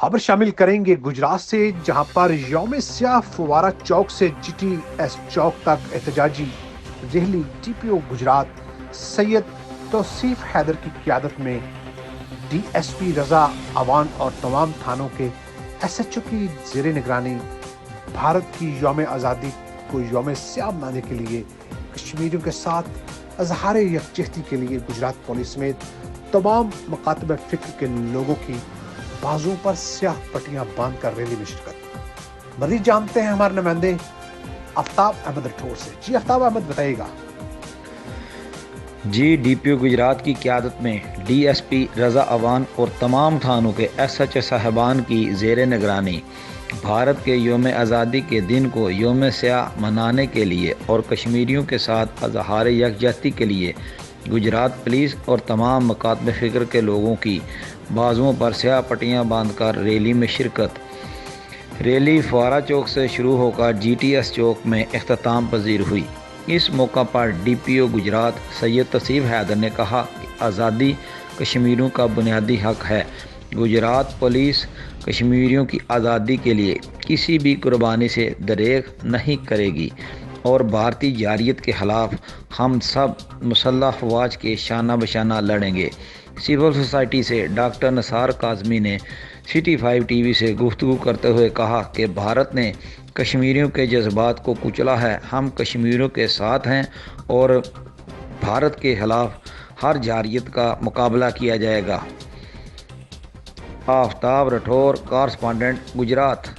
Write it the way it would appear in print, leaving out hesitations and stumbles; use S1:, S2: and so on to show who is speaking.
S1: खबर शामिल करेंगे गुजरात से, जहां पर यौम स्याह फुवारा चौक से GTS चौक तक एहतजाजी रैली DPO गुजरात सैयद तौसीफ हैदर की क़यादत में DSP रजा अवान और तमाम थानों के SHO की ज़ेर निगरानी भारत की यौम आज़ादी को यौम स्याह मनाने के लिए कश्मीरियों के साथ अजहार यकजहती के लिए गुजरात पुलिस समेत तमाम मकातब फ़िक्र के लोगों की बाजुओं पर स्याह पट्टियां बांध कर रैली में शिरकत। मज़ीद जानते हैं हमारे नुमाइंदे आफ्ताब अहमद राठौर से। जी आफ्ताब अहमद, बताइएगा।
S2: जी, DPO गुजरात की क़यादत में DSP रज़ा अवान और तमाम थानों के SHO साहबान की ज़ेर निगरानी भारत के यौम आज़ादी के दिन को यौम स्याह मनाने के लिए और कश्मीरियों के साथ अजहार यकजहती के लिए गुजरात पुलिस और तमाम मकातब फ़िक्र के लोगों की बाजुओं पर स्याह पट्टियाँ बांधकर रैली में शिरकत। रैली फुवारा चौक से शुरू होकर GTS चौक में इख्तिताम पजीर हुई। इस मौका पर DPO गुजरात सैयद तौसीफ हैदर ने कहा कि आज़ादी कश्मीरियों का बुनियादी हक है। गुजरात पुलिस कश्मीरियों की आज़ादी के लिए किसी भी कुर्बानी से दरेग नहीं करेगी और भारतीय जारियत के ख़िलाफ़ हम सब मुसल्लह अफवाज के शाना बशाना लड़ेंगे। सिविल सोसाइटी से डॉक्टर निसार काज़मी ने City 5 TV से गुफ्तगू करते हुए कहा कि भारत ने कश्मीरियों के जज्बात को कुचला है। हम कश्मीरियों के साथ हैं और भारत के ख़िलाफ़ हर जारियत का मुकाबला किया जाएगा। आफ्ताब राठौर, कॉरस्पॉन्डेंट, गुजरात।